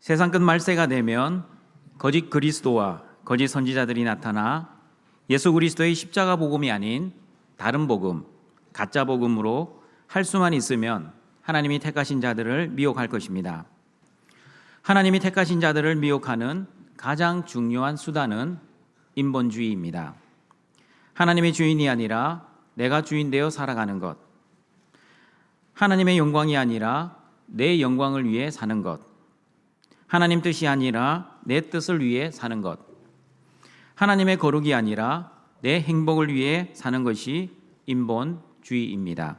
세상 끝 말세가 되면 거짓 그리스도와 거짓 선지자들이 나타나 예수 그리스도의 십자가 복음이 아닌 다른 복음, 가짜 복음으로 할 수만 있으면 하나님이 택하신 자들을 미혹할 것입니다. 하나님이 택하신 자들을 미혹하는 가장 중요한 수단은 인본주의입니다. 하나님의 주인이 아니라 내가 주인 되어 살아가는 것, 하나님의 영광이 아니라 내 영광을 위해 사는 것, 하나님 뜻이 아니라 내 뜻을 위해 사는 것, 하나님의 거룩이 아니라 내 행복을 위해 사는 것이 인본주의입니다.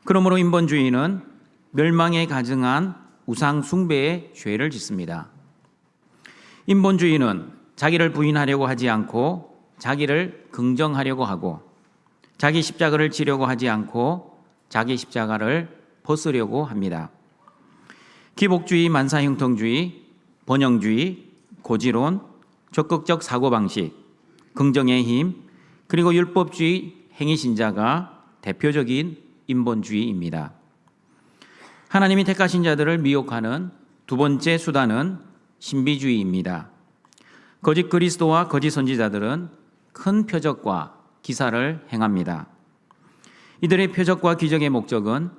그러므로 인본주의는 멸망에 가증한 우상 숭배의 죄를 짓습니다. 인본주의는 자기를 부인하려고 하지 않고 자기를 긍정하려고 하고, 자기 십자가를 지려고 하지 않고 자기 십자가를 벗으려고 합니다. 기복주의, 만사형통주의, 번영주의, 고지론, 적극적 사고방식, 긍정의 힘, 그리고 율법주의, 행위신자가 대표적인 인본주의입니다. 하나님이 택하신 자들을 미혹하는 두 번째 수단은 신비주의입니다. 거짓 그리스도와 거짓 선지자들은 큰 표적과 기사를 행합니다. 이들의 표적과 기적의 목적은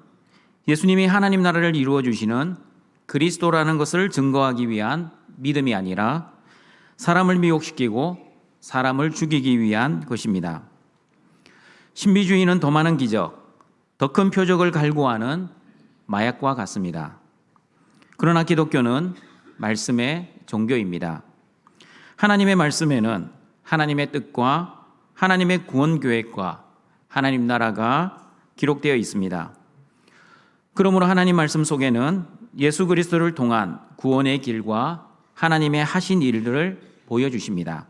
예수님이 하나님 나라를 이루어 주시는 그리스도라는 것을 증거하기 위한 믿음이 아니라 사람을 미혹시키고 사람을 죽이기 위한 것입니다. 신비주의는 더 많은 기적, 더 큰 표적을 갈구하는 마약과 같습니다. 그러나 기독교는 말씀의 종교입니다. 하나님의 말씀에는 하나님의 뜻과 하나님의 구원 계획과 하나님 나라가 기록되어 있습니다. 그러므로 하나님 말씀 속에는 예수 그리스도를 통한 구원의 길과 하나님의 하신 일들을 보여주십니다.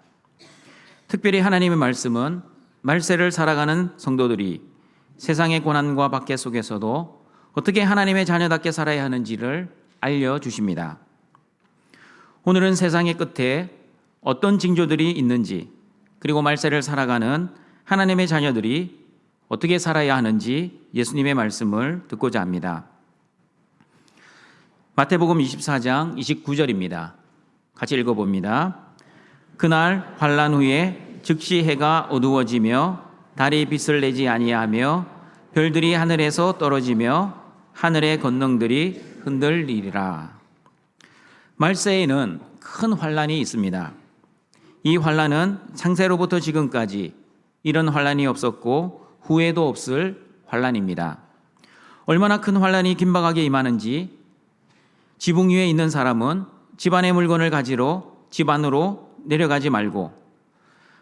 특별히 하나님의 말씀은 말세를 살아가는 성도들이 세상의 고난과 박해 속에서도 어떻게 하나님의 자녀답게 살아야 하는지를 알려주십니다. 오늘은 세상의 끝에 어떤 징조들이 있는지, 그리고 말세를 살아가는 하나님의 자녀들이 어떻게 살아야 하는지 예수님의 말씀을 듣고자 합니다. 마태복음 24장 29절입니다. 같이 읽어봅니다. 그날 환난 후에 즉시 해가 어두워지며 달이 빛을 내지 아니하며 별들이 하늘에서 떨어지며 하늘의 권능들이 흔들리리라. 말세에는 큰 환난이 있습니다. 이 환난은 창세로부터 지금까지 이런 환난이 없었고 후에도 없을 환난입니다. 얼마나 큰 환난이 긴박하게 임하는지 지붕 위에 있는 사람은 집안의 물건을 가지러 집 안으로 내려가지 말고,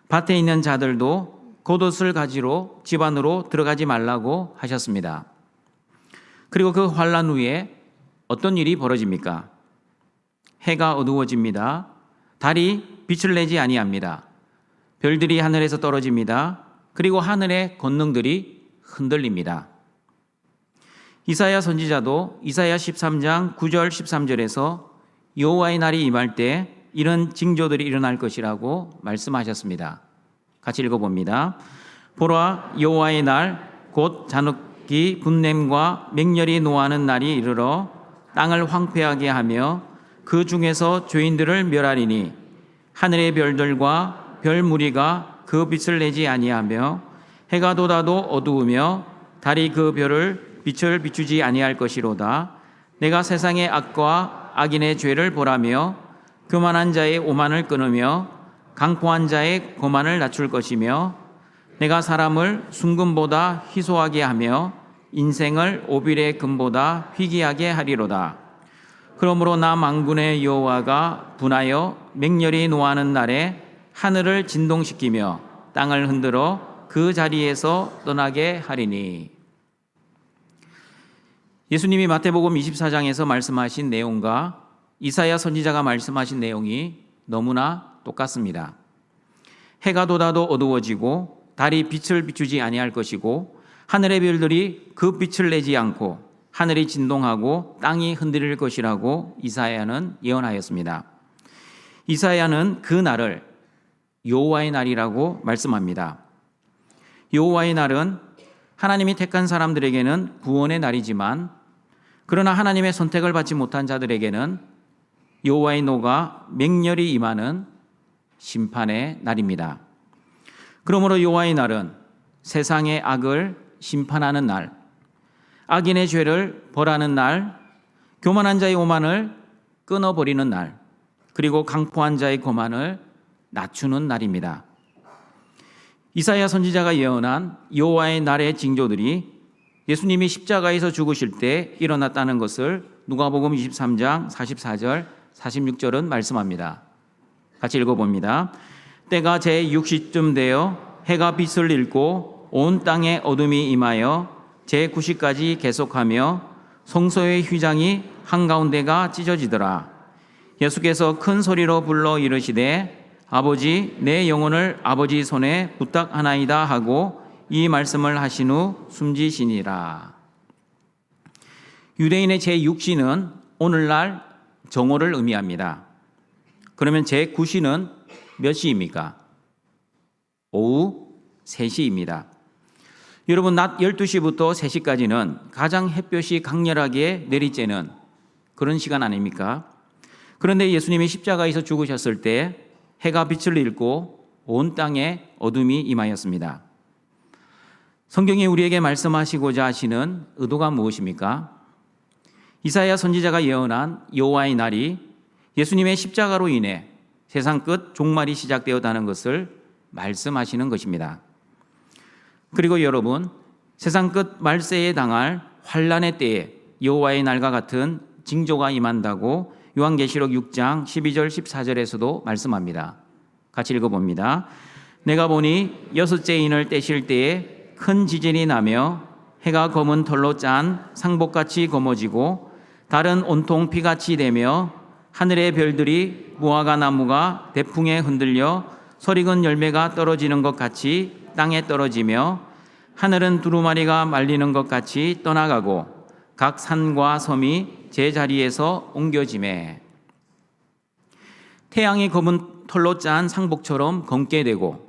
밭에 있는 자들도 겉옷을 가지러 집 안으로 들어가지 말라고 하셨습니다. 그리고 그 환난 후에 어떤 일이 벌어집니까? 해가 어두워집니다. 달이 빛을 내지 아니합니다. 별들이 하늘에서 떨어집니다. 그리고 하늘의 권능들이 흔들립니다. 이사야 선지자도 이사야 13장 9절 13절에서 여호와의 날이 임할 때 이런 징조들이 일어날 것이라고 말씀하셨습니다. 같이 읽어봅니다. 보라, 여호와의 날 곧 잔혹기 분냄과 맹렬히 노하는 날이 이르러 땅을 황폐하게 하며 그 중에서 죄인들을 멸하리니 하늘의 별들과 별 무리가 그 빛을 내지 아니하며 해가 돋아도 어두우며 달이 그 별을 빛을 비추지 아니할 것이로다. 내가 세상의 악과 악인의 죄를 보라며 교만한 자의 오만을 끊으며 강포한 자의 고만을 낮출 것이며 내가 사람을 순금보다 희소하게 하며 인생을 오빌의 금보다 희귀하게 하리로다. 그러므로 나 만군의 여호와가 분하여 맹렬히 노하는 날에 하늘을 진동시키며 땅을 흔들어 그 자리에서 떠나게 하리니. 예수님이 마태복음 24장에서 말씀하신 내용과 이사야 선지자가 말씀하신 내용이 너무나 똑같습니다. 해가 돋아도 어두워지고 달이 빛을 비추지 아니할 것이고 하늘의 별들이 그 빛을 내지 않고 하늘이 진동하고 땅이 흔들릴 것이라고 이사야는 예언하였습니다. 이사야는 그 날을 여호와의 날이라고 말씀합니다. 여호와의 날은 하나님이 택한 사람들에게는 구원의 날이지만, 그러나 하나님의 선택을 받지 못한 자들에게는 여호와의 노가 맹렬히 임하는 심판의 날입니다. 그러므로 여호와의 날은 세상의 악을 심판하는 날, 악인의 죄를 벌하는 날, 교만한 자의 오만을 끊어버리는 날, 그리고 강포한 자의 거만을 낮추는 날입니다. 이사야 선지자가 예언한 여호와의 날의 징조들이 예수님이 십자가에서 죽으실 때 일어났다는 것을 누가복음 23장 44절 46절은 말씀합니다. 같이 읽어봅니다. 때가 제6시쯤 되어 해가 빛을 잃고 온 땅에 어둠이 임하여 제9시까지 계속하며 성소의 휘장이 한가운데가 찢어지더라. 예수께서 큰 소리로 불러 이르시되 아버지 내 영혼을 아버지 손에 부탁하나이다 하고 이 말씀을 하신 후 숨지시니라. 유대인의 제6시는 오늘날 정오를 의미합니다. 그러면 제9시는 몇 시입니까? 오후 3시입니다. 여러분, 낮 12시부터 3시까지는 가장 햇볕이 강렬하게 내리쬐는 그런 시간 아닙니까? 그런데 예수님이 십자가에서 죽으셨을 때 해가 빛을 잃고 온 땅에 어둠이 임하였습니다. 성경이 우리에게 말씀하시고자 하시는 의도가 무엇입니까? 이사야 선지자가 예언한 여호와의 날이 예수님의 십자가로 인해 세상 끝 종말이 시작되었다는 것을 말씀하시는 것입니다. 그리고 여러분, 세상 끝 말세에 당할 환난의 때에 여호와의 날과 같은 징조가 임한다고 요한계시록 6장 12절 14절에서도 말씀합니다. 같이 읽어봅니다. 내가 보니 여섯째 인을 떼실 때에 큰 지진이 나며 해가 검은 털로 짠 상복같이 검어지고 달은 온통 피같이 되며 하늘의 별들이 무화과 나무가 대풍에 흔들려 설익은 열매가 떨어지는 것 같이 땅에 떨어지며 하늘은 두루마리가 말리는 것 같이 떠나가고 각 산과 섬이 제자리에서 옮겨지매 태양이 검은 털로 짠 상복처럼 검게 되고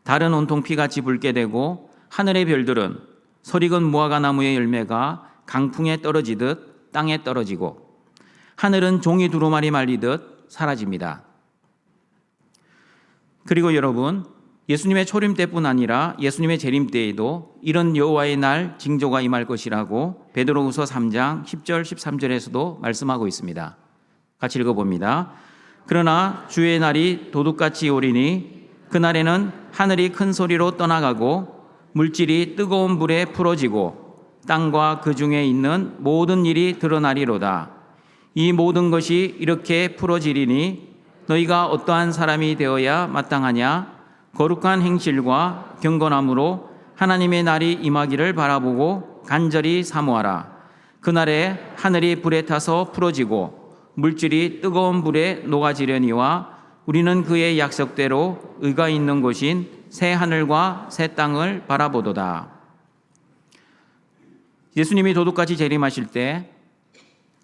달은 온통 피같이 붉게 되고 하늘의 별들은 설익은 무화과 나무의 열매가 강풍에 떨어지듯 땅에 떨어지고 하늘은 종이 두루마리 말리듯 사라집니다. 그리고 여러분, 예수님의 초림 때뿐 아니라 예수님의 재림 때에도 이런 여호와의 날 징조가 임할 것이라고 베드로후서 3장 10절 13절에서도 말씀하고 있습니다. 같이 읽어봅니다. 그러나 주의 날이 도둑같이 오리니 그날에는 하늘이 큰 소리로 떠나가고 물질이 뜨거운 불에 풀어지고 땅과 그 중에 있는 모든 일이 드러나리로다. 이 모든 것이 이렇게 풀어지리니 너희가 어떠한 사람이 되어야 마땅하냐? 거룩한 행실과 경건함으로 하나님의 날이 임하기를 바라보고 간절히 사모하라. 그날에 하늘이 불에 타서 풀어지고 물질이 뜨거운 불에 녹아지려니와 우리는 그의 약속대로 의가 있는 곳인 새 하늘과 새 땅을 바라보도다. 예수님이 도둑같이 재림하실 때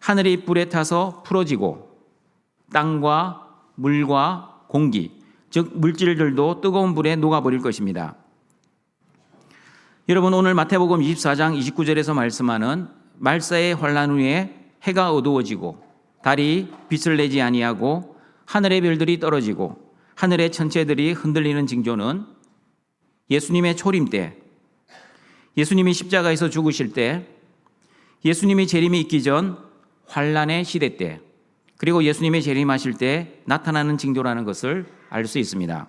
하늘이 불에 타서 풀어지고 땅과 물과 공기, 즉 물질들도 뜨거운 불에 녹아버릴 것입니다. 여러분, 오늘 마태복음 24장 29절에서 말씀하는 말사의 환난 후에 해가 어두워지고 달이 빛을 내지 아니하고 하늘의 별들이 떨어지고 하늘의 천체들이 흔들리는 징조는 예수님의 초림 때, 예수님이 십자가에서 죽으실 때, 예수님이 재림이 있기 전 환난의 시대 때, 그리고 예수님이 재림하실 때 나타나는 징조라는 것을 알 수 있습니다.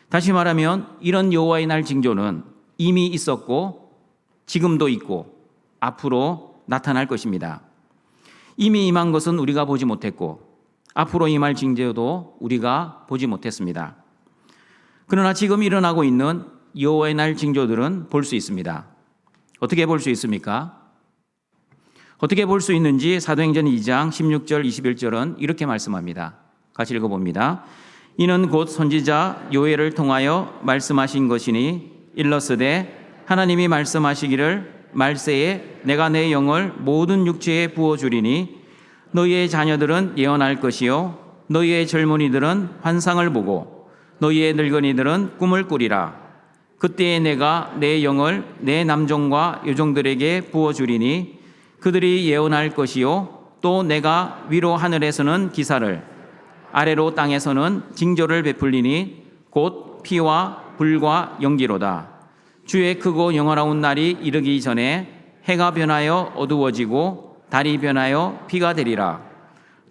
다시 말하면 이런 여호와의 날 징조는 이미 있었고 지금도 있고 앞으로 나타날 것입니다. 이미 임한 것은 우리가 보지 못했고 앞으로 임할 징조도 우리가 보지 못했습니다. 그러나 지금 일어나고 있는 여호와의 날 징조들은 볼 수 있습니다. 어떻게 볼 수 있습니까? 어떻게 볼 수 있는지 사도행전 2장 16절 21절은 이렇게 말씀합니다. 같이 읽어봅니다. 이는 곧 선지자 요엘을 통하여 말씀하신 것이니 일러스되 하나님이 말씀하시기를 말세에 내가 내 영을 모든 육체에 부어주리니 너희의 자녀들은 예언할 것이요 너희의 젊은이들은 환상을 보고 너희의 늙은이들은 꿈을 꾸리라. 그때에 내가 내 영을 내 남종과 여종들에게 부어주리니 그들이 예언할 것이요 또 내가 위로 하늘에서는 기사를 아래로 땅에서는 징조를 베풀리니 곧 피와 불과 연기로다. 주의 크고 영원하운 날이 이르기 전에 해가 변하여 어두워지고 달이 변하여 피가 되리라.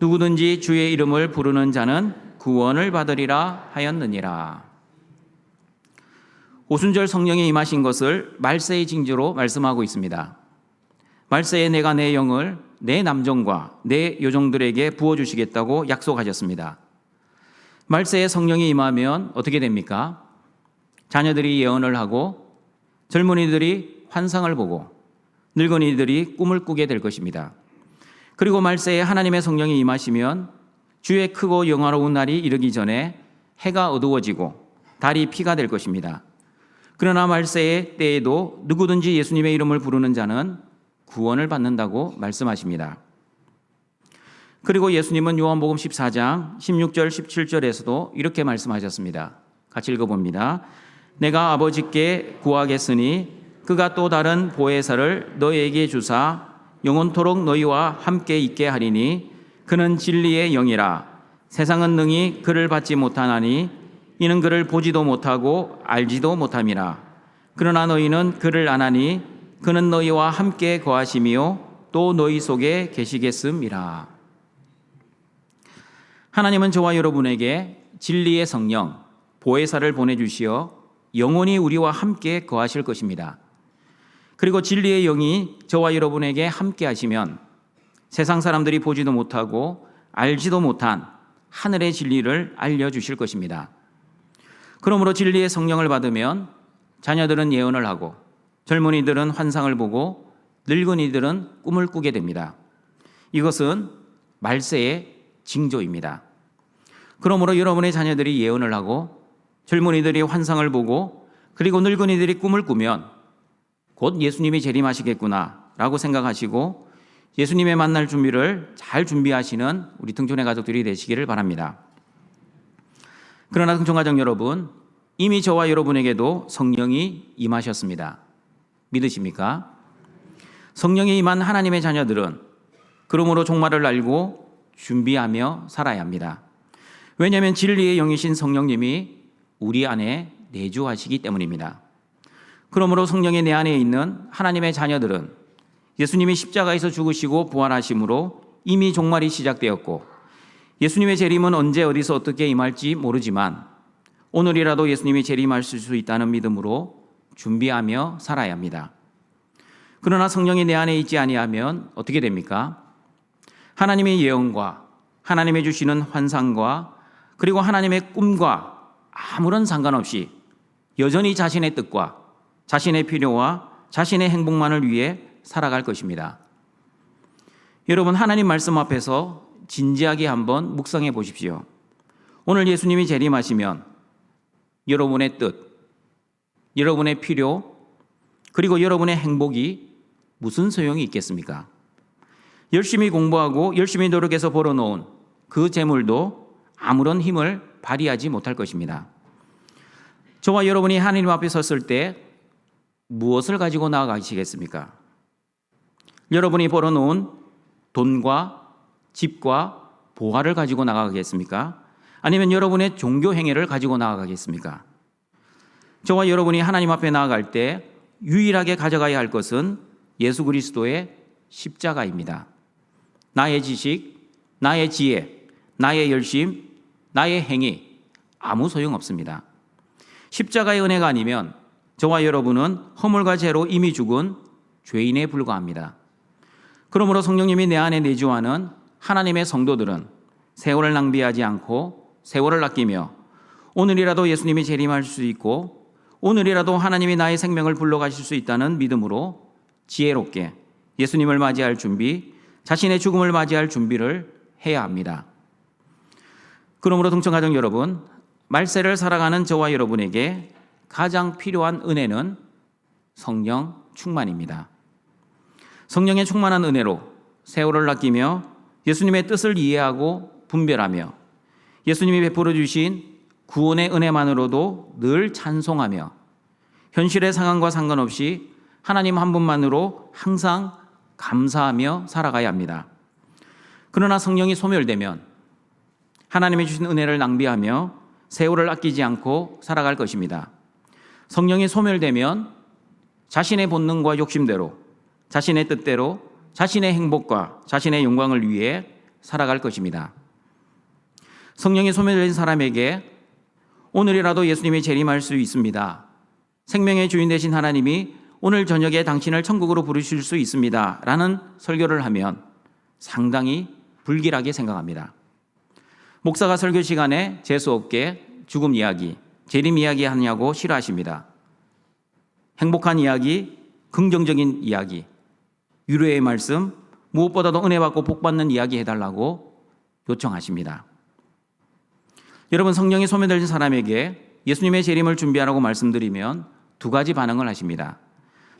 누구든지 주의 이름을 부르는 자는 구원을 받으리라 하였느니라. 오순절 성령이 임하신 것을 말세의 징조로 말씀하고 있습니다. 말세에 내가 내 영을 내 남종과 내 여종들에게 부어주시겠다고 약속하셨습니다. 말세에 성령이 임하면 어떻게 됩니까? 자녀들이 예언을 하고 젊은이들이 환상을 보고 늙은이들이 꿈을 꾸게 될 것입니다. 그리고 말세에 하나님의 성령이 임하시면 주의 크고 영화로운 날이 이르기 전에 해가 어두워지고 달이 피가 될 것입니다. 그러나 말세의 때에도 누구든지 예수님의 이름을 부르는 자는 구원을 받는다고 말씀하십니다. 그리고 예수님은 요한복음 14장 16절 17절에서도 이렇게 말씀하셨습니다. 같이 읽어봅니다. 내가 아버지께 구하겠으니 그가 또 다른 보혜사를 너희에게 주사 영원토록 너희와 함께 있게 하리니 그는 진리의 영이라. 세상은 능히 그를 받지 못하나니 이는 그를 보지도 못하고 알지도 못함이라. 그러나 너희는 그를 아나니 그는 너희와 함께 거하시며 또 너희 속에 계시겠음이라. 하나님은 저와 여러분에게 진리의 성령, 보혜사를 보내주시어 영원히 우리와 함께 거하실 것입니다. 그리고 진리의 영이 저와 여러분에게 함께 하시면 세상 사람들이 보지도 못하고 알지도 못한 하늘의 진리를 알려주실 것입니다. 그러므로 진리의 성령을 받으면 자녀들은 예언을 하고 젊은이들은 환상을 보고 늙은이들은 꿈을 꾸게 됩니다. 이것은 말세의 징조입니다. 그러므로 여러분의 자녀들이 예언을 하고 젊은이들이 환상을 보고 그리고 늙은이들이 꿈을 꾸면 곧 예수님이 재림하시겠구나라고 생각하시고 예수님의 만날 준비를 잘 준비하시는 우리 등촌의 가족들이 되시기를 바랍니다. 그러나 등촌가족 여러분, 이미 저와 여러분에게도 성령이 임하셨습니다. 믿으십니까? 성령이 임한 하나님의 자녀들은 그러므로 종말을 알고 준비하며 살아야 합니다. 왜냐하면 진리의 영이신 성령님이 우리 안에 내주하시기 때문입니다. 그러므로 성령이 내 안에 있는 하나님의 자녀들은 예수님이 십자가에서 죽으시고 부활하심으로 이미 종말이 시작되었고 예수님의 재림은 언제 어디서 어떻게 임할지 모르지만 오늘이라도 예수님이 재림하실 수 있다는 믿음으로 준비하며 살아야 합니다. 그러나 성령이 내 안에 있지 아니하면 어떻게 됩니까? 하나님의 예언과 하나님의 주시는 환상과 그리고 하나님의 꿈과 아무런 상관없이 여전히 자신의 뜻과 자신의 필요와 자신의 행복만을 위해 살아갈 것입니다. 여러분, 하나님 말씀 앞에서 진지하게 한번 묵상해 보십시오. 오늘 예수님이 재림하시면 여러분의 뜻, 여러분의 필요, 그리고 여러분의 행복이 무슨 소용이 있겠습니까? 열심히 공부하고 열심히 노력해서 벌어놓은 그 재물도 아무런 힘을 발휘하지 못할 것입니다. 저와 여러분이 하나님 앞에 섰을 때 무엇을 가지고 나아가시겠습니까? 여러분이 벌어놓은 돈과 집과 보화를 가지고 나아가겠습니까? 아니면 여러분의 종교 행위를 가지고 나아가겠습니까? 저와 여러분이 하나님 앞에 나아갈 때 유일하게 가져가야 할 것은 예수 그리스도의 십자가입니다. 나의 지식, 나의 지혜, 나의 열심, 나의 행위 아무 소용없습니다. 십자가의 은혜가 아니면 저와 여러분은 허물과 죄로 이미 죽은 죄인에 불과합니다. 그러므로 성령님이 내 안에 내주하는 하나님의 성도들은 세월을 낭비하지 않고 세월을 아끼며 오늘이라도 예수님이 재림할 수 있고 오늘이라도 하나님이 나의 생명을 불러가실 수 있다는 믿음으로 지혜롭게 예수님을 맞이할 준비, 자신의 죽음을 맞이할 준비를 해야 합니다. 그러므로 동청가족 여러분, 말세를 살아가는 저와 여러분에게 가장 필요한 은혜는 성령 충만입니다. 성령의 충만한 은혜로 세월을 아끼며 예수님의 뜻을 이해하고 분별하며 예수님이 베풀어 주신 구원의 은혜만으로도 늘 찬송하며 현실의 상황과 상관없이 하나님 한 분만으로 항상 감사하며 살아가야 합니다. 그러나 성령이 소멸되면 하나님이 주신 은혜를 낭비하며 세월을 아끼지 않고 살아갈 것입니다. 성령이 소멸되면 자신의 본능과 욕심대로, 자신의 뜻대로, 자신의 행복과 자신의 영광을 위해 살아갈 것입니다. 성령이 소멸된 사람에게 오늘이라도 예수님이 재림할 수 있습니다. 생명의 주인 되신 하나님이 오늘 저녁에 당신을 천국으로 부르실 수 있습니다. 라는 설교를 하면 상당히 불길하게 생각합니다. 목사가 설교 시간에 재수없게 죽음 이야기, 재림 이야기 하냐고 싫어하십니다. 행복한 이야기, 긍정적인 이야기, 위로의 말씀, 무엇보다도 은혜 받고 복 받는 이야기 해달라고 요청하십니다. 여러분, 성령이 소멸된 사람에게 예수님의 재림을 준비하라고 말씀드리면 두 가지 반응을 하십니다.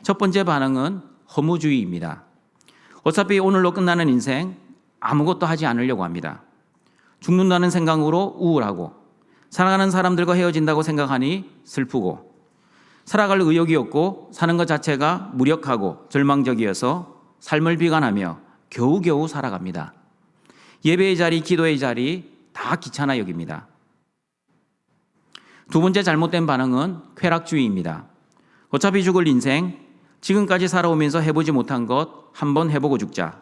첫 번째 반응은 허무주의입니다. 어차피 오늘로 끝나는 인생 아무것도 하지 않으려고 합니다. 죽는다는 생각으로 우울하고, 사랑하는 사람들과 헤어진다고 생각하니 슬프고, 살아갈 의욕이 없고 사는 것 자체가 무력하고 절망적이어서 삶을 비관하며 겨우겨우 살아갑니다. 예배의 자리, 기도의 자리 다 귀찮아 여깁니다. 두 번째 잘못된 반응은 쾌락주의입니다. 어차피 죽을 인생, 지금까지 살아오면서 해보지 못한 것 한번 해보고 죽자.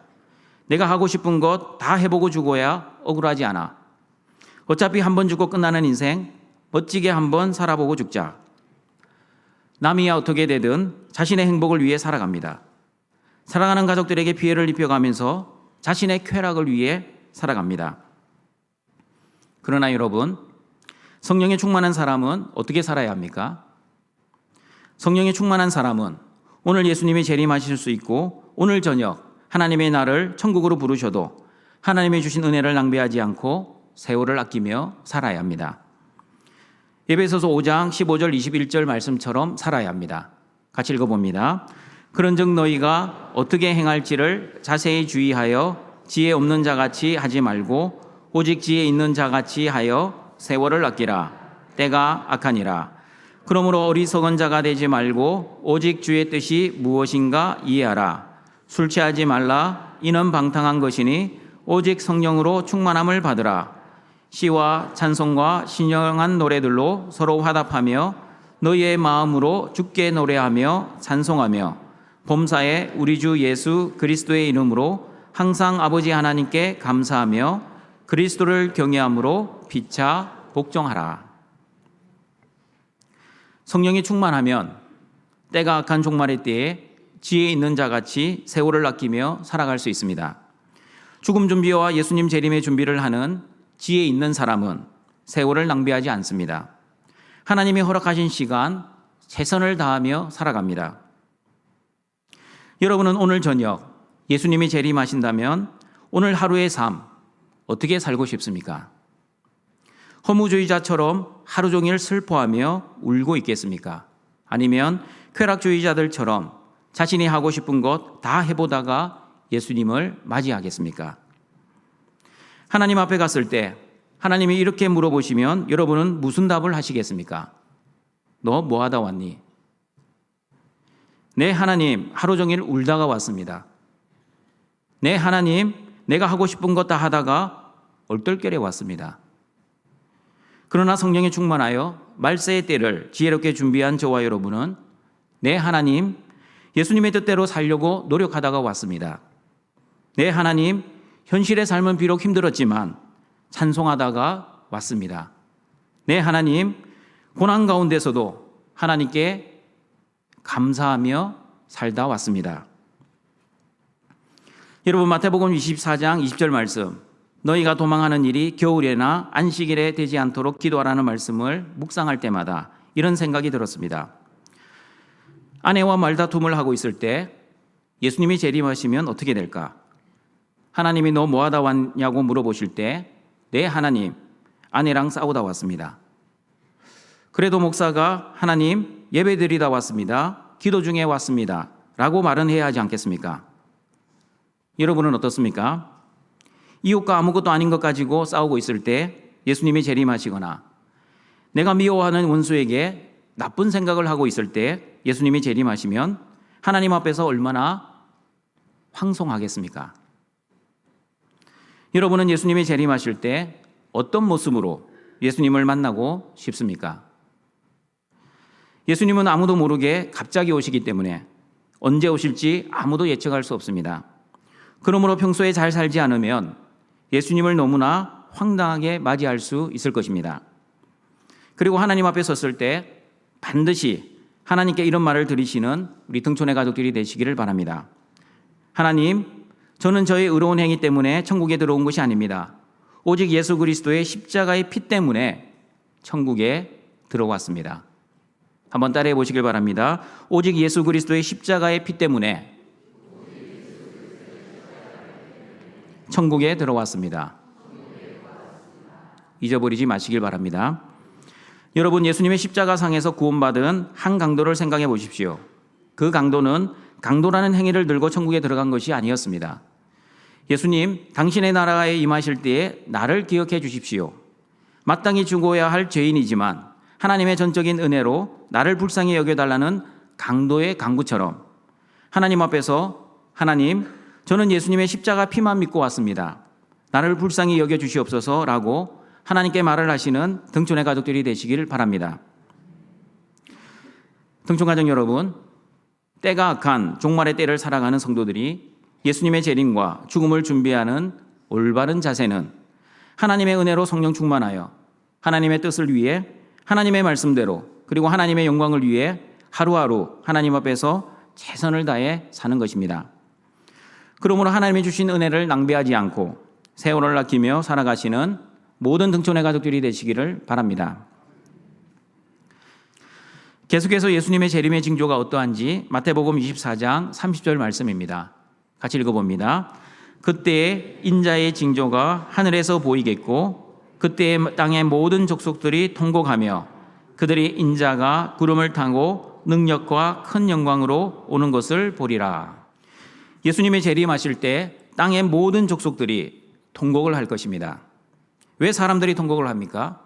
내가 하고 싶은 것 다 해보고 죽어야 억울하지 않아. 어차피 한번 죽고 끝나는 인생, 멋지게 한번 살아보고 죽자. 남이야 어떻게 되든 자신의 행복을 위해 살아갑니다. 사랑하는 가족들에게 피해를 입혀가면서 자신의 쾌락을 위해 살아갑니다. 그러나 여러분, 성령에 충만한 사람은 어떻게 살아야 합니까? 성령에 충만한 사람은 오늘 예수님이 재림하실 수 있고 오늘 저녁 하나님의 나를 천국으로 부르셔도 하나님이 주신 은혜를 낭비하지 않고 세월을 아끼며 살아야 합니다. 에베소서 5장 15절 21절 말씀처럼 살아야 합니다. 같이 읽어봅니다. 그런즉 너희가 어떻게 행할지를 자세히 주의하여 지혜 없는 자같이 하지 말고 오직 지혜 있는 자같이 하여 세월을 아끼라. 때가 악하니라. 그러므로 어리석은 자가 되지 말고 오직 주의 뜻이 무엇인가 이해하라. 술 취하지 말라. 이는 방탕한 것이니 오직 성령으로 충만함을 받으라. 시와 찬송과 신령한 노래들로 서로 화답하며 너희의 마음으로 주께 노래하며 찬송하며 범사에 우리 주 예수 그리스도의 이름으로 항상 아버지 하나님께 감사하며 그리스도를 경외함으로 피차 복종하라. 성령이 충만하면 때가 악한 종말의 때에 지혜 있는 자같이 세월을 아끼며 살아갈 수 있습니다. 죽음 준비와 예수님 재림의 준비를 하는 지혜 있는 사람은 세월을 낭비하지 않습니다. 하나님이 허락하신 시간 최선을 다하며 살아갑니다. 여러분은 오늘 저녁 예수님이 재림하신다면 오늘 하루의 삶 어떻게 살고 싶습니까? 허무주의자처럼 하루 종일 슬퍼하며 울고 있겠습니까? 아니면 쾌락주의자들처럼 자신이 하고 싶은 것 다 해보다가 예수님을 맞이하겠습니까? 하나님 앞에 갔을 때 하나님이 이렇게 물어보시면 여러분은 무슨 답을 하시겠습니까? 너 뭐 하다 왔니? 네, 하나님, 하루 종일 울다가 왔습니다. 네, 하나님, 내가 하고 싶은 것 다 하다가 얼떨결에 왔습니다. 그러나 성령에 충만하여 말세의 때를 지혜롭게 준비한 저와 여러분은 네, 하나님, 예수님의 뜻대로 살려고 노력하다가 왔습니다. 네, 하나님, 현실의 삶은 비록 힘들었지만 찬송하다가 왔습니다. 네, 하나님, 고난 가운데서도 하나님께 감사하며 살다 왔습니다. 여러분, 마태복음 24장 20절 말씀, 너희가 도망하는 일이 겨울에나 안식일에 되지 않도록 기도하라는 말씀을 묵상할 때마다 이런 생각이 들었습니다. 아내와 말다툼을 하고 있을 때 예수님이 재림하시면 어떻게 될까? 하나님이 너 뭐하다 왔냐고 물어보실 때 네, 하나님, 아내랑 싸우다 왔습니다. 그래도 목사가 하나님, 예배드리다 왔습니다. 기도 중에 왔습니다. 라고 말은 해야 하지 않겠습니까? 여러분은 어떻습니까? 이웃과 아무것도 아닌 것 가지고 싸우고 있을 때 예수님이 재림하시거나 내가 미워하는 원수에게 나쁜 생각을 하고 있을 때 예수님이 재림하시면 하나님 앞에서 얼마나 황송하겠습니까? 여러분은 예수님이 재림하실 때 어떤 모습으로 예수님을 만나고 싶습니까? 예수님은 아무도 모르게 갑자기 오시기 때문에 언제 오실지 아무도 예측할 수 없습니다. 그러므로 평소에 잘 살지 않으면 예수님을 너무나 황당하게 맞이할 수 있을 것입니다. 그리고 하나님 앞에 섰을 때 반드시 하나님께 이런 말을 들으시는 우리 등촌의 가족들이 되시기를 바랍니다. 하나님, 저는 저의 의로운 행위 때문에 천국에 들어온 것이 아닙니다. 오직 예수 그리스도의 십자가의 피 때문에 천국에 들어왔습니다. 한번 따라해 보시길 바랍니다. 오직 예수 그리스도의 십자가의 피 때문에 천국에 들어왔습니다. 잊어버리지 마시길 바랍니다. 여러분, 예수님의 십자가상에서 구원받은 한 강도를 생각해 보십시오. 그 강도는 강도라는 행위를 들고 천국에 들어간 것이 아니었습니다. 예수님, 당신의 나라에 임하실 때에 나를 기억해 주십시오. 마땅히 죽어야 할 죄인이지만 하나님의 전적인 은혜로 나를 불쌍히 여겨달라는 강도의 강구처럼 하나님 앞에서 하나님, 저는 예수님의 십자가 피만 믿고 왔습니다. 나를 불쌍히 여겨주시옵소서라고 하나님께 말을 하시는 등촌의 가족들이 되시길 바랍니다. 등촌가족 여러분, 때가 악한 종말의 때를 살아가는 성도들이 예수님의 재림과 죽음을 준비하는 올바른 자세는 하나님의 은혜로 성령 충만하여 하나님의 뜻을 위해 하나님의 말씀대로 그리고 하나님의 영광을 위해 하루하루 하나님 앞에서 최선을 다해 사는 것입니다. 그러므로 하나님이 주신 은혜를 낭비하지 않고 세월을 아끼며 살아가시는 모든 등촌의 가족들이 되시기를 바랍니다. 계속해서 예수님의 재림의 징조가 어떠한지 마태복음 24장 30절 말씀입니다. 같이 읽어봅니다. 그때에 인자의 징조가 하늘에서 보이겠고 그때에 땅의 모든 족속들이 통곡하며 그들이 인자가 구름을 타고 능력과 큰 영광으로 오는 것을 보리라. 예수님의 재림하실 때 땅의 모든 족속들이 통곡을 할 것입니다. 왜 사람들이 통곡을 합니까?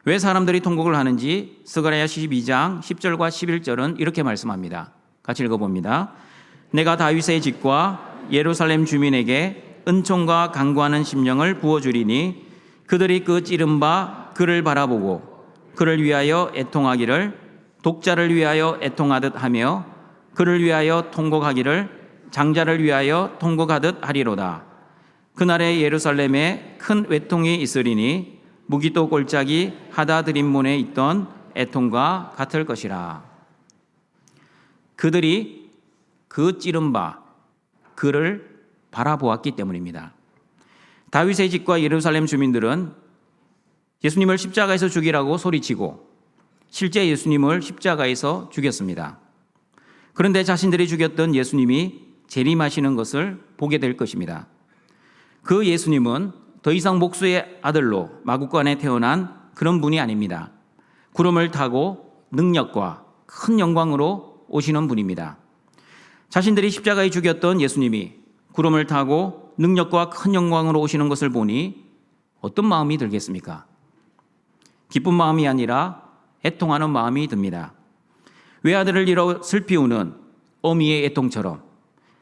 왜 사람들이 통곡을 하는지 스가랴 12장 10절과 11절은 이렇게 말씀합니다. 같이 읽어봅니다. 내가 다윗의 집과 예루살렘 주민에게 은총과 간구하는 심령을 부어주리니 그들이 그 찌른 바 그를 바라보고 그를 위하여 애통하기를 독자를 위하여 애통하듯 하며 그를 위하여 통곡하기를 장자를 위하여 통곡하듯 하리로다. 그날에 예루살렘에 큰 외통이 있으리니 무기도 골짜기 하다드림몬에 있던 애통과 같을 것이라. 그들이 그 찌른 바 그를 바라보았기 때문입니다. 다윗의 집과 예루살렘 주민들은 예수님을 십자가에서 죽이라고 소리치고 실제 예수님을 십자가에서 죽였습니다. 그런데 자신들이 죽였던 예수님이 재림하시는 것을 보게 될 것입니다. 그 예수님은 더 이상 목수의 아들로 마구간에 태어난 그런 분이 아닙니다. 구름을 타고 능력과 큰 영광으로 오시는 분입니다. 자신들이 십자가에 죽였던 예수님이 구름을 타고 능력과 큰 영광으로 오시는 것을 보니 어떤 마음이 들겠습니까? 기쁜 마음이 아니라 애통하는 마음이 듭니다. 외아들을 잃어 슬피 우는 어미의 애통처럼,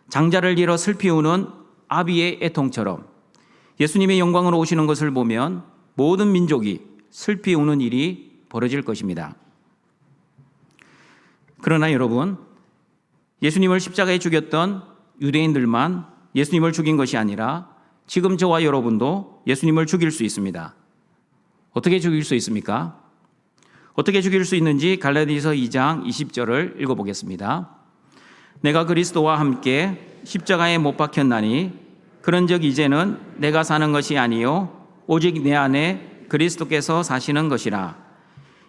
장자를 잃어 슬피 우는 아비의 애통처럼 예수님의 영광으로 오시는 것을 보면 모든 민족이 슬피 우는 일이 벌어질 것입니다. 그러나 여러분, 예수님을 십자가에 죽였던 유대인들만 예수님을 죽인 것이 아니라 지금 저와 여러분도 예수님을 죽일 수 있습니다. 어떻게 죽일 수 있습니까? 어떻게 죽일 수 있는지 갈라디아서 2장 20절을 읽어보겠습니다. 내가 그리스도와 함께 십자가에 못 박혔나니 그런즉 이제는 내가 사는 것이 아니요 오직 내 안에 그리스도께서 사시는 것이라.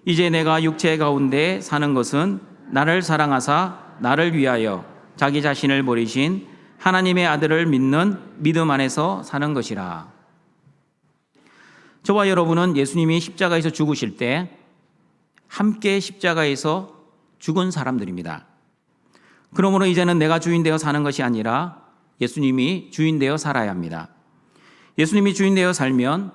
이제 내가 육체 가운데 사는 것은 나를 사랑하사 나를 위하여 자기 자신을 버리신 하나님의 아들을 믿는 믿음 안에서 사는 것이라. 저와 여러분은 예수님이 십자가에서 죽으실 때 함께 십자가에서 죽은 사람들입니다. 그러므로 이제는 내가 주인 되어 사는 것이 아니라 예수님이 주인 되어 살아야 합니다. 예수님이 주인 되어 살면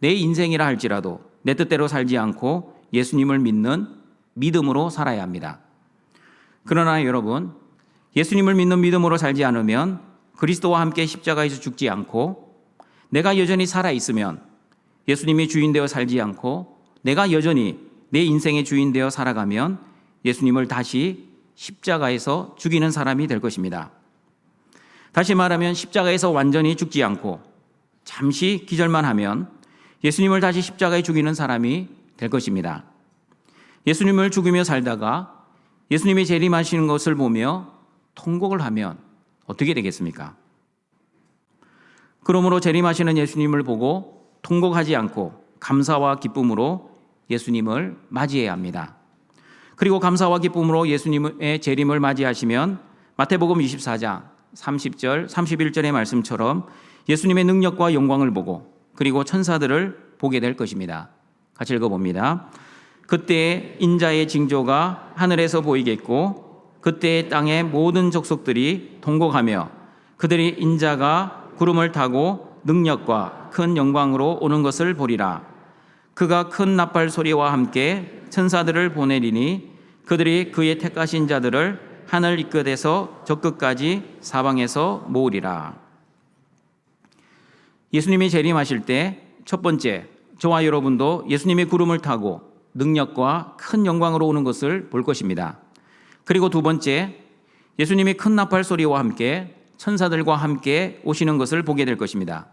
내 인생이라 할지라도 내 뜻대로 살지 않고 예수님을 믿는 믿음으로 살아야 합니다. 그러나 여러분, 예수님을 믿는 믿음으로 살지 않으면 그리스도와 함께 십자가에서 죽지 않고 내가 여전히 살아있으면 예수님이 주인 되어 살지 않고 내가 여전히 내 인생의 주인 되어 살아가면 예수님을 다시 십자가에서 죽이는 사람이 될 것입니다. 다시 말하면 십자가에서 완전히 죽지 않고 잠시 기절만 하면 예수님을 다시 십자가에 죽이는 사람이 될 것입니다. 예수님을 죽이며 살다가 예수님이 재림하시는 것을 보며 통곡을 하면 어떻게 되겠습니까? 그러므로 재림하시는 예수님을 보고 통곡하지 않고 감사와 기쁨으로 예수님을 맞이해야 합니다. 그리고 감사와 기쁨으로 예수님의 재림을 맞이하시면 마태복음 24장 30절, 31절의 말씀처럼 예수님의 능력과 영광을 보고 그리고 천사들을 보게 될 것입니다. 같이 읽어봅니다. 그때 인자의 징조가 하늘에서 보이겠고 그때 땅의 모든 족속들이 통곡하며 그들이 인자가 구름을 타고 능력과 큰 영광으로 오는 것을 보리라. 그가 큰 나팔 소리와 함께 천사들을 보내리니 그들이 그의 택하신 자들을 하늘 이끝에서 저 끝까지 사방에서 모으리라. 예수님이 재림하실 때 첫 번째, 저와 여러분도 예수님의 구름을 타고 능력과 큰 영광으로 오는 것을 볼 것입니다. 그리고 두 번째, 예수님이 큰 나팔 소리와 함께 천사들과 함께 오시는 것을 보게 될 것입니다.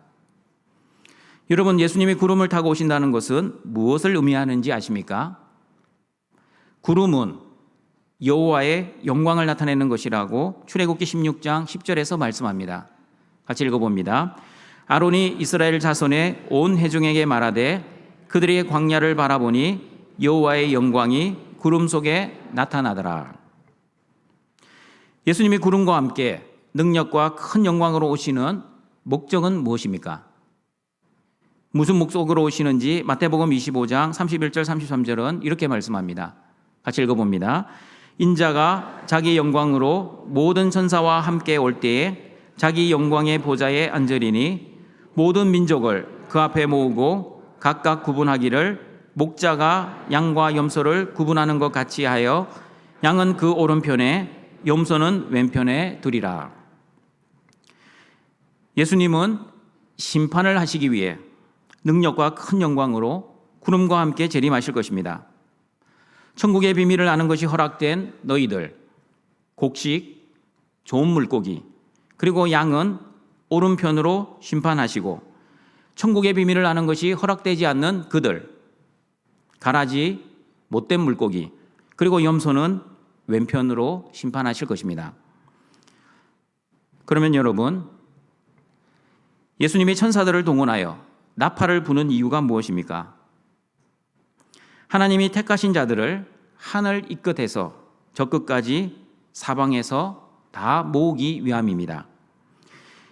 여러분, 예수님이 구름을 타고 오신다는 것은 무엇을 의미하는지 아십니까? 구름은 여호와의 영광을 나타내는 것이라고 출애굽기 16장 10절에서 말씀합니다. 같이 읽어봅니다. 아론이 이스라엘 자손의 온 회중에게 말하되 그들이 광야를 바라보니 여호와의 영광이 구름 속에 나타나더라. 예수님이 구름과 함께 능력과 큰 영광으로 오시는 목적은 무엇입니까? 무슨 목적으로 오시는지 마태복음 25장 31절 33절은 이렇게 말씀합니다. 같이 읽어봅니다. 인자가 자기 영광으로 모든 천사와 함께 올 때에 자기 영광의 보좌에 앉으리니 모든 민족을 그 앞에 모으고 각각 구분하기를 목자가 양과 염소를 구분하는 것 같이 하여 양은 그 오른편에 염소는 왼편에 두리라. 예수님은 심판을 하시기 위해 능력과 큰 영광으로 구름과 함께 재림하실 것입니다. 천국의 비밀을 아는 것이 허락된 너희들, 곡식, 좋은 물고기, 그리고 양은 오른편으로 심판하시고 천국의 비밀을 아는 것이 허락되지 않는 그들, 가라지, 못된 물고기, 그리고 염소는 왼편으로 심판하실 것입니다. 그러면 여러분, 예수님이 천사들을 동원하여 나팔을 부는 이유가 무엇입니까? 하나님이 택하신 자들을 하늘 이 끝에서 저 끝까지 사방에서 다 모으기 위함입니다.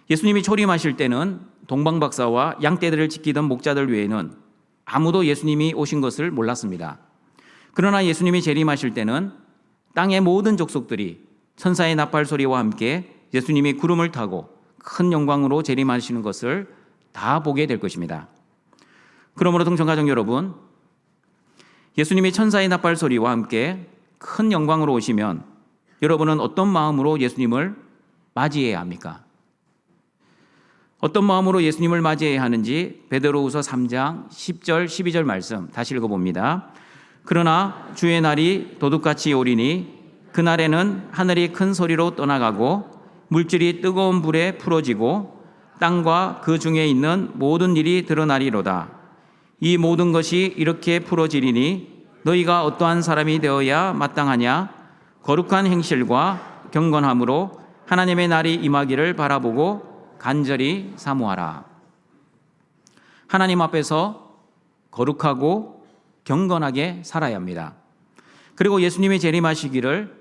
예수님이 초림하실 때는 동방박사와 양떼들을 지키던 목자들 외에는 아무도 예수님이 오신 것을 몰랐습니다. 그러나 예수님이 재림하실 때는 땅의 모든 족속들이 천사의 나팔 소리와 함께 예수님이 구름을 타고 큰 영광으로 재림하시는 것을 다 보게 될 것입니다. 그러므로 동청가족 여러분, 예수님이 천사의 나팔 소리와 함께 큰 영광으로 오시면 여러분은 어떤 마음으로 예수님을 맞이해야 합니까? 어떤 마음으로 예수님을 맞이해야 하는지 베드로후서 3장 10절 12절 말씀 다시 읽어봅니다. 그러나 주의 날이 도둑같이 오리니 그날에는 하늘이 큰 소리로 떠나가고 물질이 뜨거운 불에 풀어지고 땅과 그 중에 있는 모든 일이 드러나리로다. 이 모든 것이 이렇게 풀어지리니 너희가 어떠한 사람이 되어야 마땅하냐? 거룩한 행실과 경건함으로 하나님의 날이 임하기를 바라보고 간절히 사모하라. 하나님 앞에서 거룩하고 경건하게 살아야 합니다. 그리고 예수님이 재림하시기를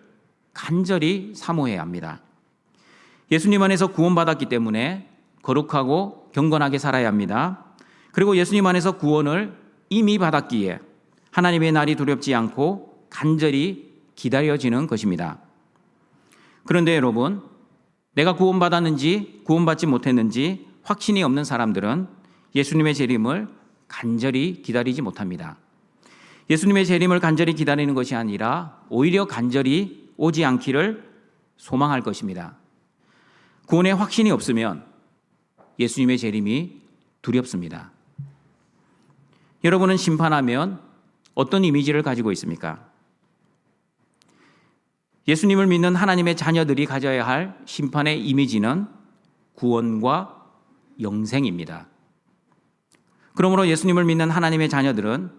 간절히 사모해야 합니다. 예수님 안에서 구원받았기 때문에 거룩하고 경건하게 살아야 합니다. 그리고 예수님 안에서 구원을 이미 받았기에 하나님의 날이 두렵지 않고 간절히 기다려지는 것입니다. 그런데 여러분, 내가 구원받았는지 구원받지 못했는지 확신이 없는 사람들은 예수님의 재림을 간절히 기다리지 못합니다. 예수님의 재림을 간절히 기다리는 것이 아니라 오히려 간절히 오지 않기를 소망할 것입니다. 구원의 확신이 없으면 예수님의 재림이 두렵습니다. 여러분은 심판하면 어떤 이미지를 가지고 있습니까? 예수님을 믿는 하나님의 자녀들이 가져야 할 심판의 이미지는 구원과 영생입니다. 그러므로 예수님을 믿는 하나님의 자녀들은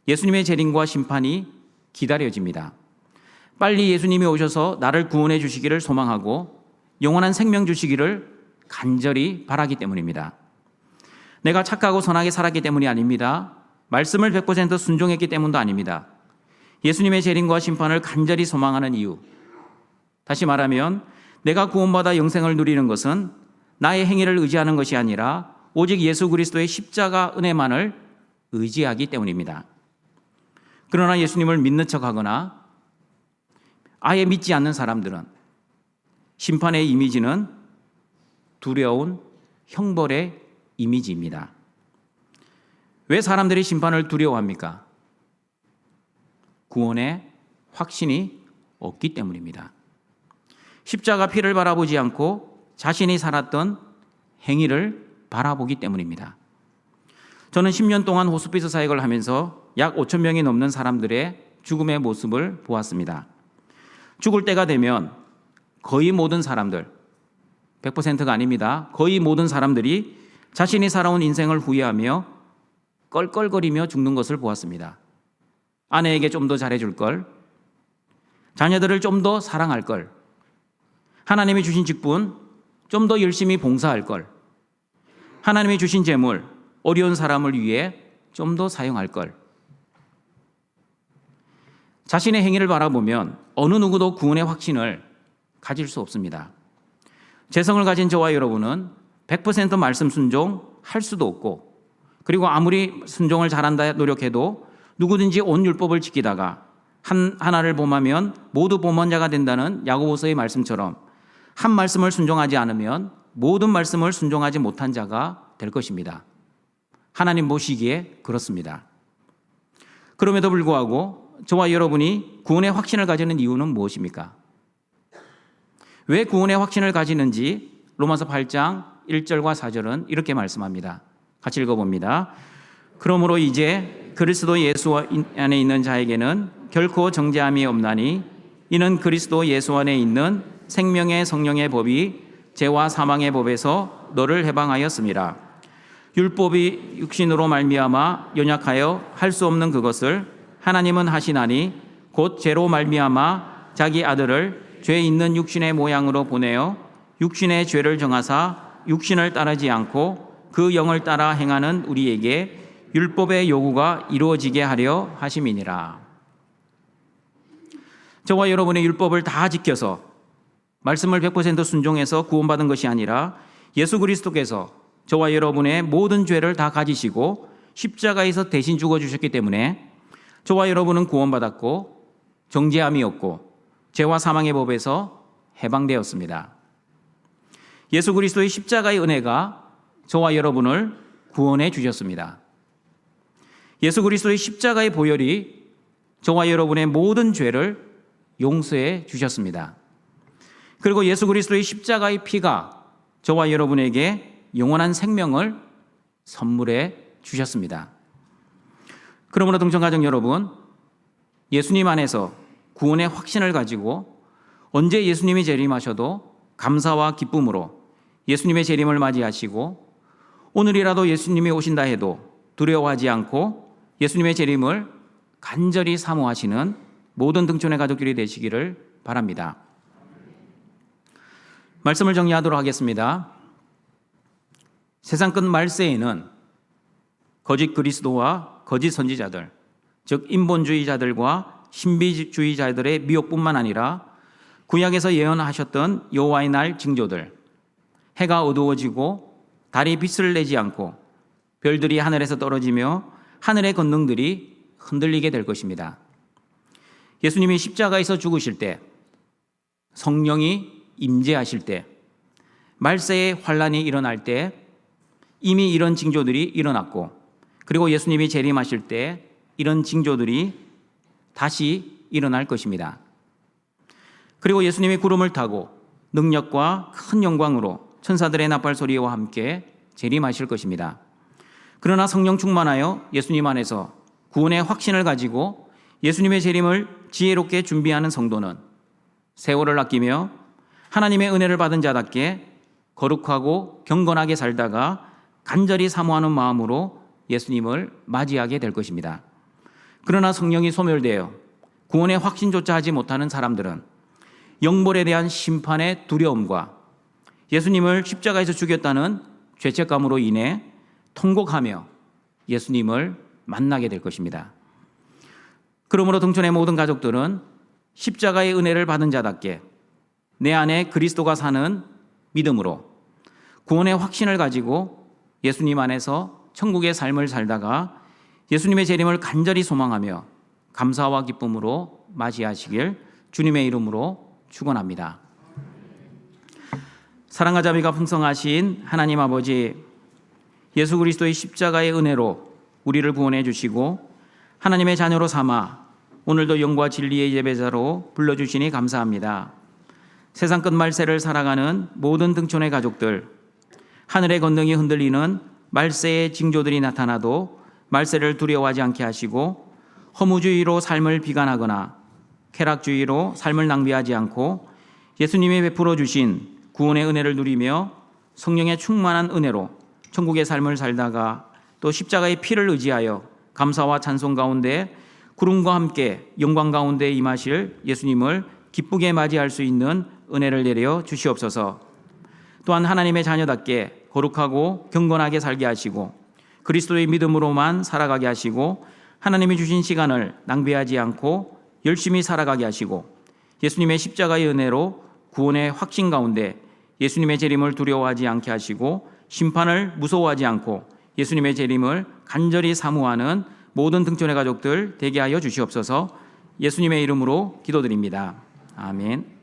예수님의 재림과 심판이 기다려집니다. 빨리 예수님이 오셔서 나를 구원해 주시기를 소망하고 영원한 생명 주시기를 간절히 바라기 때문입니다. 내가 착하고 선하게 살았기 때문이 아닙니다. 말씀을 100% 순종했기 때문도 아닙니다. 예수님의 재림과 심판을 간절히 소망하는 이유, 다시 말하면 내가 구원받아 영생을 누리는 것은 나의 행위를 의지하는 것이 아니라 오직 예수 그리스도의 십자가 은혜만을 의지하기 때문입니다. 그러나 예수님을 믿는 척하거나 아예 믿지 않는 사람들은 심판의 이미지는 두려운 형벌의 이미지입니다. 왜 사람들이 심판을 두려워합니까? 구원의 확신이 없기 때문입니다. 십자가 피를 바라보지 않고 자신이 살았던 행위를 바라보기 때문입니다. 저는 10년 동안 호스피스 사역을 하면서 약 5천 명이 넘는 사람들의 죽음의 모습을 보았습니다. 죽을 때가 되면 거의 모든 사람들, 100%가 아닙니다. 거의 모든 사람들이 자신이 살아온 인생을 후회하며 껄껄거리며 죽는 것을 보았습니다. 아내에게 좀 더 잘해줄 걸, 자녀들을 좀 더 사랑할 걸, 하나님이 주신 직분 좀 더 열심히 봉사할 걸, 하나님이 주신 재물 어려운 사람을 위해 좀 더 사용할 걸. 자신의 행위를 바라보면 어느 누구도 구원의 확신을 가질 수 없습니다. 재성을 가진 저와 여러분은 100% 말씀 순종할 수도 없고, 그리고 아무리 순종을 잘한다 노력해도 누구든지 온 율법을 지키다가 하나를 범하면 모두 범원자가 된다는 야고보서의 말씀처럼 한 말씀을 순종하지 않으면 모든 말씀을 순종하지 못한 자가 될 것입니다. 하나님 보시기에 그렇습니다. 그럼에도 불구하고 저와 여러분이 구원의 확신을 가지는 이유는 무엇입니까? 왜 구원의 확신을 가지는지 로마서 8장 1절과 4절은 이렇게 말씀합니다. 같이 읽어봅니다. 그러므로 이제 그리스도 예수 안에 있는 자에게는 결코 정죄함이 없나니 이는 그리스도 예수 안에 있는 생명의 성령의 법이 죄와 사망의 법에서 너를 해방하였습니다. 율법이 육신으로 말미암아 연약하여 할 수 없는 그것을 하나님은 하시나니 곧 죄로 말미암아 자기 아들을 죄 있는 육신의 모양으로 보내어 육신의 죄를 정하사 육신을 따르지 않고 그 영을 따라 행하는 우리에게 율법의 요구가 이루어지게 하려 하심이니라. 저와 여러분의 율법을 다 지켜서 말씀을 100% 순종해서 구원받은 것이 아니라 예수 그리스도께서 저와 여러분의 모든 죄를 다 가지시고 십자가에서 대신 죽어주셨기 때문에 저와 여러분은 구원받았고 정죄함이 없고 죄와 사망의 법에서 해방되었습니다. 예수 그리스도의 십자가의 은혜가 저와 여러분을 구원해 주셨습니다. 예수 그리스도의 십자가의 보혈이 저와 여러분의 모든 죄를 용서해 주셨습니다. 그리고 예수 그리스도의 십자가의 피가 저와 여러분에게 영원한 생명을 선물해 주셨습니다. 그러므로 동정가족 여러분, 예수님 안에서 구원의 확신을 가지고 언제 예수님이 재림하셔도 감사와 기쁨으로 예수님의 재림을 맞이하시고 오늘이라도 예수님이 오신다 해도 두려워하지 않고 예수님의 재림을 간절히 사모하시는 모든 등촌의 가족들이 되시기를 바랍니다. 말씀을 정리하도록 하겠습니다. 세상 끝 말세에는 거짓 그리스도와 거짓 선지자들, 즉 인본주의자들과 신비주의자들의 미혹뿐만 아니라 구약에서 예언하셨던 여호와의 날 징조들, 해가 어두워지고 달이 빛을 내지 않고 별들이 하늘에서 떨어지며 하늘의 권능들이 흔들리게 될 것입니다. 예수님이 십자가에서 죽으실 때, 성령이 임재하실 때, 말세의 환란이 일어날 때 이미 이런 징조들이 일어났고, 그리고 예수님이 재림하실 때 이런 징조들이 다시 일어날 것입니다. 그리고 예수님이 구름을 타고 능력과 큰 영광으로 천사들의 나팔 소리와 함께 재림하실 것입니다. 그러나 성령 충만하여 예수님 안에서 구원의 확신을 가지고 예수님의 재림을 지혜롭게 준비하는 성도는 세월을 아끼며 하나님의 은혜를 받은 자답게 거룩하고 경건하게 살다가 간절히 사모하는 마음으로 예수님을 맞이하게 될 것입니다. 그러나 성령이 소멸되어 구원의 확신조차 하지 못하는 사람들은 영벌에 대한 심판의 두려움과 예수님을 십자가에서 죽였다는 죄책감으로 인해 통곡하며 예수님을 만나게 될 것입니다. 그러므로 등촌의 모든 가족들은 십자가의 은혜를 받은 자답게 내 안에 그리스도가 사는 믿음으로 구원의 확신을 가지고 예수님 안에서 천국의 삶을 살다가 예수님의 재림을 간절히 소망하며 감사와 기쁨으로 맞이하시길 주님의 이름으로 축원합니다. 사랑과 자비가 풍성하신 하나님 아버지, 예수 그리스도의 십자가의 은혜로 우리를 구원해 주시고 하나님의 자녀로 삼아 오늘도 영과 진리의 예배자로 불러주시니 감사합니다. 세상 끝말세를 살아가는 모든 등촌의 가족들, 하늘의 건능이 흔들리는 말세의 징조들이 나타나도 말세를 두려워하지 않게 하시고 허무주의로 삶을 비관하거나 쾌락주의로 삶을 낭비하지 않고 예수님이 베풀어 주신 구원의 은혜를 누리며 성령의 충만한 은혜로 천국의 삶을 살다가 또 십자가의 피를 의지하여 감사와 찬송 가운데 구름과 함께 영광 가운데 임하실 예수님을 기쁘게 맞이할 수 있는 은혜를 내려 주시옵소서. 또한 하나님의 자녀답게 거룩하고 경건하게 살게 하시고 그리스도의 믿음으로만 살아가게 하시고 하나님이 주신 시간을 낭비하지 않고 열심히 살아가게 하시고 예수님의 십자가의 은혜로 구원의 확신 가운데 예수님의 재림을 두려워하지 않게 하시고 심판을 무서워하지 않고 예수님의 재림을 간절히 사모하는 모든 등촌의 가족들 되게 하여 주시옵소서. 예수님의 이름으로 기도드립니다. 아멘.